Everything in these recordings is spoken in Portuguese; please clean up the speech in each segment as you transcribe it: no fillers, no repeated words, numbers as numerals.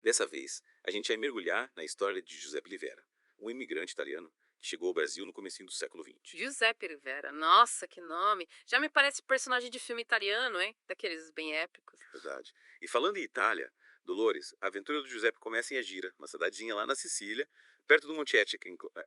Dessa vez, a gente vai mergulhar na história de Giuseppe Rivera, um imigrante italiano que chegou ao Brasil no comecinho do século XX. Giuseppe Rivera, nossa, que nome. Já me parece personagem de filme italiano, hein? Daqueles bem épicos. Verdade. E falando em Itália, Dolores, a aventura do Giuseppe começa em Agira, uma cidadezinha lá na Sicília, perto do Monte Etna,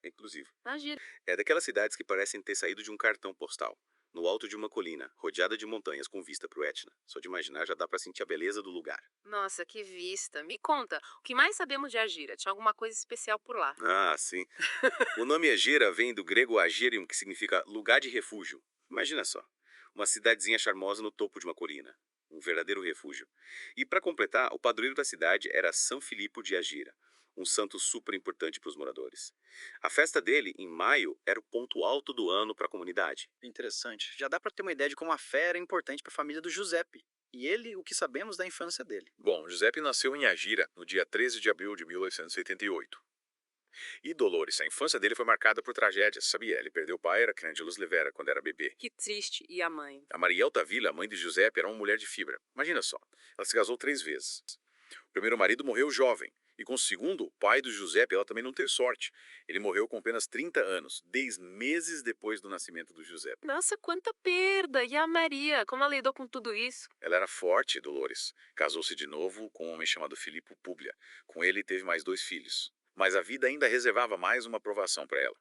inclusive. Imagina. É daquelas cidades que parecem ter saído de um cartão postal. No alto de uma colina, rodeada de montanhas com vista para o Etna. Só de imaginar já dá para sentir a beleza do lugar. Nossa, que vista. Me conta, o que mais sabemos de Agira? Tinha alguma coisa especial por lá? Ah, sim. O nome Agira vem do grego Agirium, que significa lugar de refúgio. Imagina só, uma cidadezinha charmosa no topo de uma colina. Um verdadeiro refúgio. E para completar, o padroeiro da cidade era São Filipe de Agira, um santo super importante para os moradores. A festa dele, em maio, era o ponto alto do ano para a comunidade. Interessante. Já dá para ter uma ideia de como a fé era importante para a família do Giuseppe. E ele, o que sabemos da infância dele. Bom, Giuseppe nasceu em Agira no dia 13 de abril de 1888. E Dolores, a infância dele foi marcada por tragédias, sabia? Ele perdeu o pai, era criança de Luz Livera, quando era bebê. Que triste. E a mãe? A Maria Altavilla, a mãe de Giuseppe, era uma mulher de fibra. Imagina só, ela se casou 3 vezes. O primeiro marido morreu jovem. E com o segundo, o pai do Giuseppe, ela também não teve sorte. Ele morreu com apenas 30 anos, 10 meses depois do nascimento do Giuseppe. Nossa, quanta perda. E a Maria? Como ela lidou com tudo isso? Ela era forte, Dolores. Casou-se de novo com um homem chamado Filippo Publia. Com ele teve mais 2 filhos. Mas a vida ainda reservava mais uma provação para ela.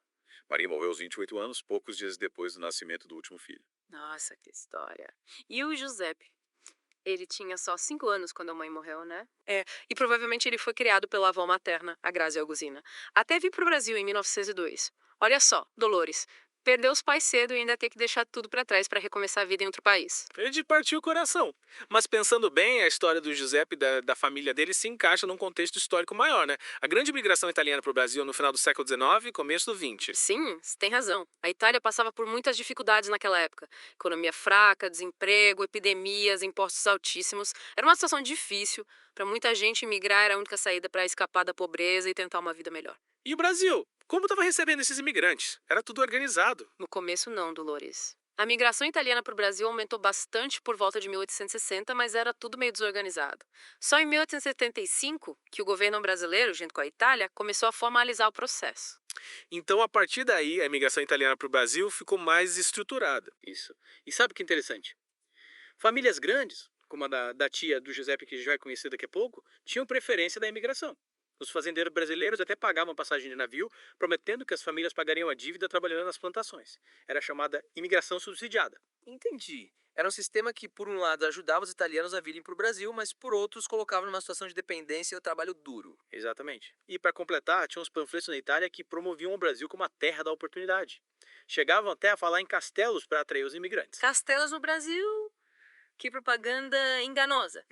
Maria morreu aos 28 anos, poucos dias depois do nascimento do último filho. Nossa, que história. E o Giuseppe? Ele tinha só 5 anos quando a mãe morreu, né? É, e provavelmente ele foi criado pela avó materna, a Grazia Augustina, até vir pro Brasil em 1902. Olha só, Dolores, perdeu os pais cedo e ainda ter que deixar tudo pra trás pra recomeçar a vida em outro país. É de partir o coração. Mas pensando bem, a história do Giuseppe e da família dele se encaixa num contexto histórico maior, né? A grande migração italiana para o Brasil no final do século XIX e começo do XX. Sim, você tem razão. A Itália passava por muitas dificuldades naquela época. Economia fraca, desemprego, epidemias, impostos altíssimos. Era uma situação difícil. Para muita gente, migrar era a única saída para escapar da pobreza e tentar uma vida melhor. E o Brasil? Como estava recebendo esses imigrantes? Era tudo organizado. No começo, não, Dolores. A migração italiana para o Brasil aumentou bastante por volta de 1860, mas era tudo meio desorganizado. Só em 1875 que o governo brasileiro, junto com a Itália, começou a formalizar o processo. Então, a partir daí, a imigração italiana para o Brasil ficou mais estruturada. Isso. E sabe o que é interessante? Famílias grandes, como a da tia do Giuseppe, que a gente vai conhecer daqui a pouco, tinham preferência da imigração. Os fazendeiros brasileiros até pagavam passagem de navio, prometendo que as famílias pagariam a dívida trabalhando nas plantações. Era chamada imigração subsidiada. Entendi. Era um sistema que, por um lado, ajudava os italianos a virem para o Brasil, mas por outro, os colocava numa situação de dependência e o trabalho duro. Exatamente. E para completar, tinha uns panfletos na Itália que promoviam o Brasil como a terra da oportunidade. Chegavam até a falar em castelos para atrair os imigrantes. Castelos no Brasil? Que propaganda enganosa.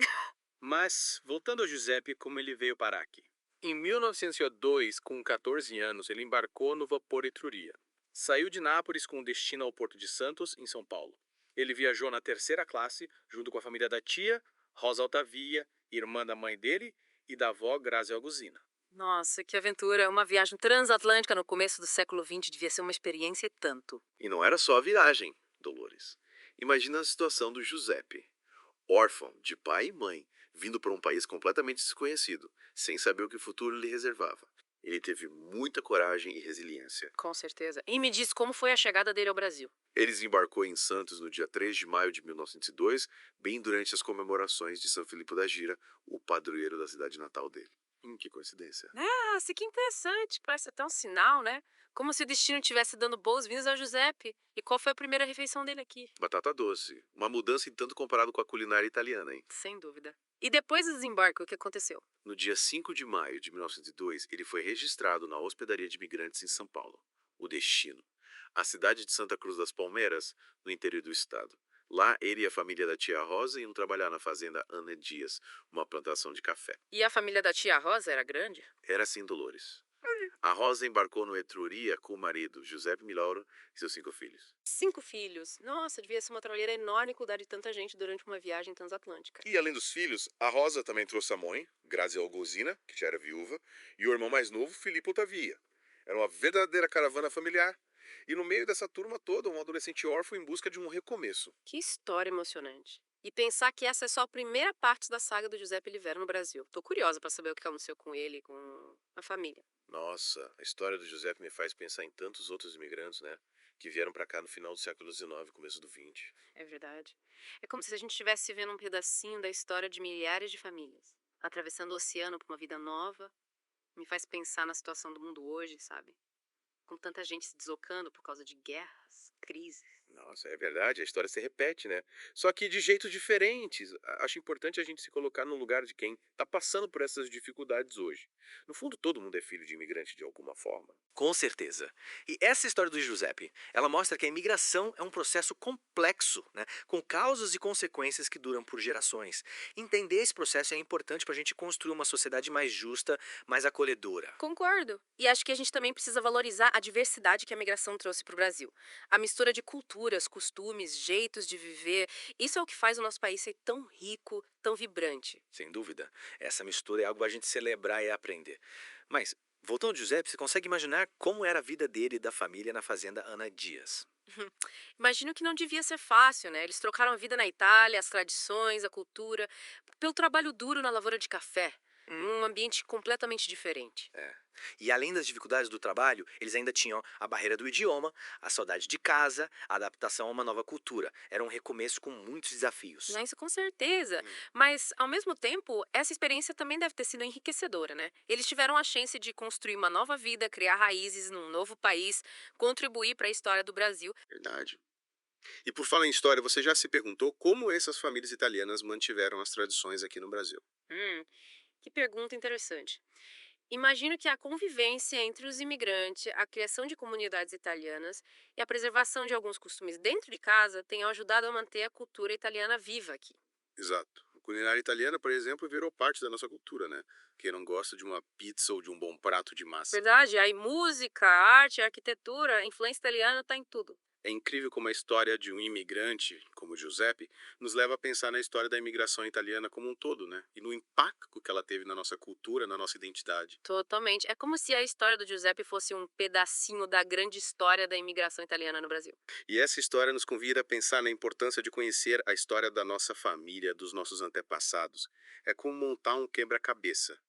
Mas, voltando ao Giuseppe, como ele veio parar aqui. Em 1902, com 14 anos, ele embarcou no vapor Etruria. Saiu de Nápoles com destino ao Porto de Santos, em São Paulo. Ele viajou na terceira classe, junto com a família da tia, Rosa Altavia, irmã da mãe dele, e da avó Grazia Augustina. Nossa, que aventura. Uma viagem transatlântica no começo do século XX devia ser uma experiência e tanto. E não era só a viagem, Dolores. Imagina a situação do Giuseppe, órfão de pai e mãe, vindo para um país completamente desconhecido, sem saber o que o futuro lhe reservava. Ele teve muita coragem e resiliência. Com certeza. E me diz como foi a chegada dele ao Brasil. Ele desembarcou em Santos no dia 3 de maio de 1902, bem durante as comemorações de São Filipe da Gira, o padroeiro da cidade natal dele. Que coincidência. Nossa, que interessante. Parece até um sinal, né? Como se o destino estivesse dando boas-vindas ao Giuseppe. E qual foi a primeira refeição dele aqui? Batata doce. Uma mudança em tanto comparado com a culinária italiana, hein? Sem dúvida. E depois do desembarque, o que aconteceu? No dia 5 de maio de 1902, ele foi registrado na Hospedaria de Imigrantes em São Paulo, o Destino, a cidade de Santa Cruz das Palmeiras, no interior do estado. Lá, ele e a família da tia Rosa iam trabalhar na fazenda Ana Dias, uma plantação de café. E a família da tia Rosa era grande? Era assim, Dolores. A Rosa embarcou no Etruria com o marido, Giuseppe Miloro, e seus 5 filhos. 5 filhos. Nossa, devia ser uma trauleira enorme cuidar de tanta gente durante uma viagem transatlântica. E além dos filhos, a Rosa também trouxe a mãe, Grazia Augustina, que já era viúva, e o irmão mais novo, Filippo Ottavia. Era uma verdadeira caravana familiar. E no meio dessa turma toda, um adolescente órfão em busca de um recomeço. Que história emocionante. E pensar que essa é só a primeira parte da saga do Giuseppe Olivera no Brasil. Tô curiosa pra saber o que aconteceu com ele e com a família. Nossa, a história do Giuseppe me faz pensar em tantos outros imigrantes, né? Que vieram pra cá no final do século XIX, começo do XX. É verdade. É como se a gente estivesse vendo um pedacinho da história de milhares de famílias. Atravessando o oceano pra uma vida nova. Me faz pensar na situação do mundo hoje, sabe? Com tanta gente se deslocando por causa de guerras, crises. Nossa, é verdade, a história se repete, né? Só que de jeitos diferentes. Acho importante a gente se colocar no lugar de quem está passando por essas dificuldades hoje. No fundo, todo mundo é filho de imigrante de alguma forma. Com certeza. E essa história do Giuseppe, ela mostra que a imigração é um processo complexo, né, com causas e consequências que duram por gerações. Entender esse processo é importante para a gente construir uma sociedade mais justa, mais acolhedora. Concordo. E acho que a gente também precisa valorizar a diversidade que a migração trouxe para o Brasil. A mistura de culturas, costumes, jeitos de viver. Isso é o que faz o nosso país ser tão rico, tão vibrante. Sem dúvida, essa mistura é algo para a gente celebrar e aprender. Mas, voltando ao Giuseppe, você consegue imaginar como era a vida dele e da família na fazenda Ana Dias? Imagino que não devia ser fácil, né? Eles trocaram a vida na Itália, as tradições, a cultura, pelo trabalho duro na lavoura de café. Um ambiente completamente diferente. E além das dificuldades do trabalho, eles ainda tinham a barreira do idioma, a saudade de casa, a adaptação a uma nova cultura. Era um recomeço com muitos desafios. Né, isso com certeza. Mas, ao mesmo tempo, essa experiência também deve ter sido enriquecedora, né? Eles tiveram a chance de construir uma nova vida, criar raízes num novo país, contribuir para a história do Brasil. Verdade. E por falar em história, você já se perguntou como essas famílias italianas mantiveram as tradições aqui no Brasil? Hum, que pergunta interessante. Imagino que a convivência entre os imigrantes, a criação de comunidades italianas e a preservação de alguns costumes dentro de casa tenham ajudado a manter a cultura italiana viva aqui. Exato. A culinária italiana, por exemplo, virou parte da nossa cultura, né? Quem não gosta de uma pizza ou de um bom prato de massa? Verdade? Aí música, arte, arquitetura, a influência italiana está em tudo. É incrível como a história de um imigrante, como Giuseppe, nos leva a pensar na história da imigração italiana como um todo, né? E no impacto que ela teve na nossa cultura, na nossa identidade. Totalmente. É como se a história do Giuseppe fosse um pedacinho da grande história da imigração italiana no Brasil. E essa história nos convida a pensar na importância de conhecer a história da nossa família, dos nossos antepassados. É como montar um quebra-cabeça.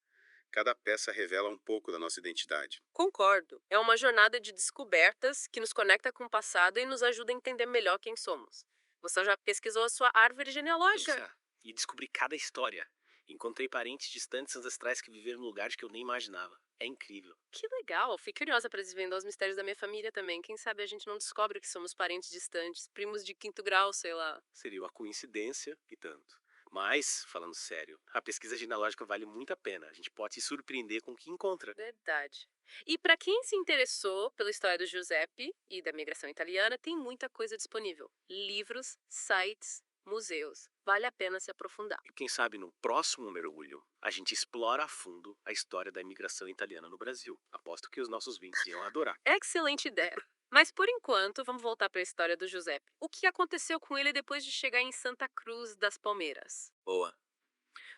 Cada peça revela um pouco da nossa identidade. Concordo. É uma jornada de descobertas que nos conecta com o passado e nos ajuda a entender melhor quem somos. Você já pesquisou a sua árvore genealógica? Já. E descobri cada história. Encontrei parentes distantes ancestrais que viveram em lugares que eu nem imaginava. É incrível. Que legal. Fiquei curiosa para desvendar os mistérios da minha família também. Quem sabe a gente não descobre que somos parentes distantes, primos de quinto grau, sei lá. Seria uma coincidência e tanto. Mas, falando sério, a pesquisa genealógica vale muito a pena. A gente pode se surpreender com o que encontra. Verdade. E para quem se interessou pela história do Giuseppe e da migração italiana, tem muita coisa disponível. Livros, sites, museus. Vale a pena se aprofundar. E quem sabe no próximo mergulho, a gente explora a fundo a história da imigração italiana no Brasil. Aposto que os nossos vintes iam adorar. Excelente ideia. Mas por enquanto, vamos voltar para a história do Giuseppe. O que aconteceu com ele depois de chegar em Santa Cruz das Palmeiras? Boa.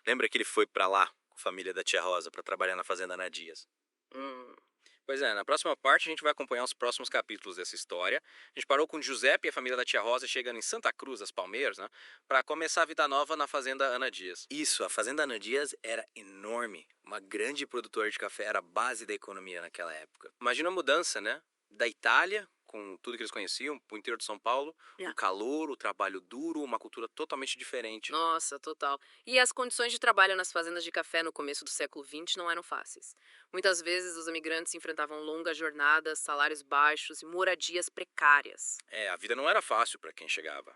Lembra que ele foi para lá com a família da tia Rosa para trabalhar na fazenda Ana Dias? Pois é, na próxima parte a gente vai acompanhar os próximos capítulos dessa história. A gente parou com Giuseppe e a família da tia Rosa chegando em Santa Cruz das Palmeiras, né? Pra começar a vida nova na fazenda Ana Dias. Isso, a fazenda Ana Dias era enorme. Uma grande produtora de café, era a base da economia naquela época. Imagina a mudança, né? Da Itália, com tudo que eles conheciam, pro interior de São Paulo, o calor, o trabalho duro, uma cultura totalmente diferente. Nossa, total. E as condições de trabalho nas fazendas de café no começo do século XX não eram fáceis. Muitas vezes os imigrantes enfrentavam longas jornadas, salários baixos e moradias precárias. É, a vida não era fácil para quem chegava.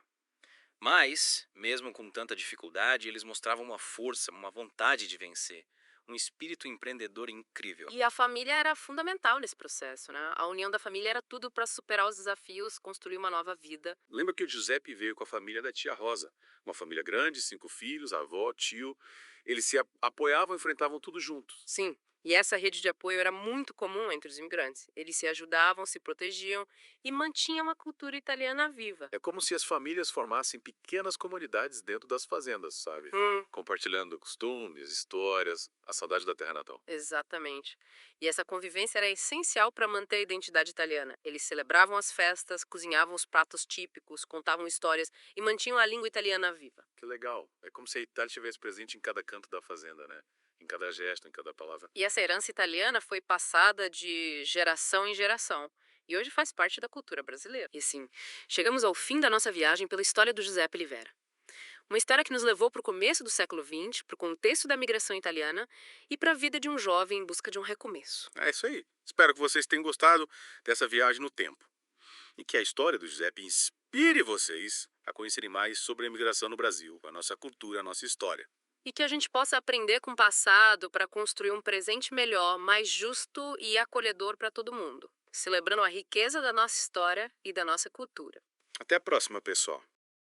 Mas, mesmo com tanta dificuldade, eles mostravam uma força, uma vontade de vencer. Um espírito empreendedor incrível. E a família era fundamental nesse processo, né? A união da família era tudo para superar os desafios, construir uma nova vida. Lembra que o Giuseppe veio com a família da tia Rosa. Uma família grande, 5 filhos, avó, tio. Eles se apoiavam e enfrentavam tudo juntos. Sim, E essa rede de apoio era muito comum entre os imigrantes. Eles se ajudavam, se protegiam e mantinham a cultura italiana viva. É como se as famílias formassem pequenas comunidades dentro das fazendas, sabe? Compartilhando costumes, histórias, a saudade da terra natal. Exatamente. E essa convivência era essencial para manter a identidade italiana. Eles celebravam as festas, cozinhavam os pratos típicos, contavam histórias e mantinham a língua italiana viva. Que legal. É como se a Itália estivesse presente em cada canto da fazenda, né? Em cada gesto, em cada palavra. E essa herança italiana foi passada de geração em geração. E hoje faz parte da cultura brasileira. E assim, chegamos ao fim da nossa viagem pela história do Giuseppe Olivera. Uma história que nos levou para o começo do século XX, para o contexto da migração italiana e para a vida de um jovem em busca de um recomeço. É isso aí. Espero que vocês tenham gostado dessa viagem no tempo. E que a história do Giuseppe inspire vocês a conhecerem mais sobre a imigração no Brasil, a nossa cultura, a nossa história. E que a gente possa aprender com o passado para construir um presente melhor, mais justo e acolhedor para todo mundo, celebrando a riqueza da nossa história e da nossa cultura. Até a próxima, pessoal.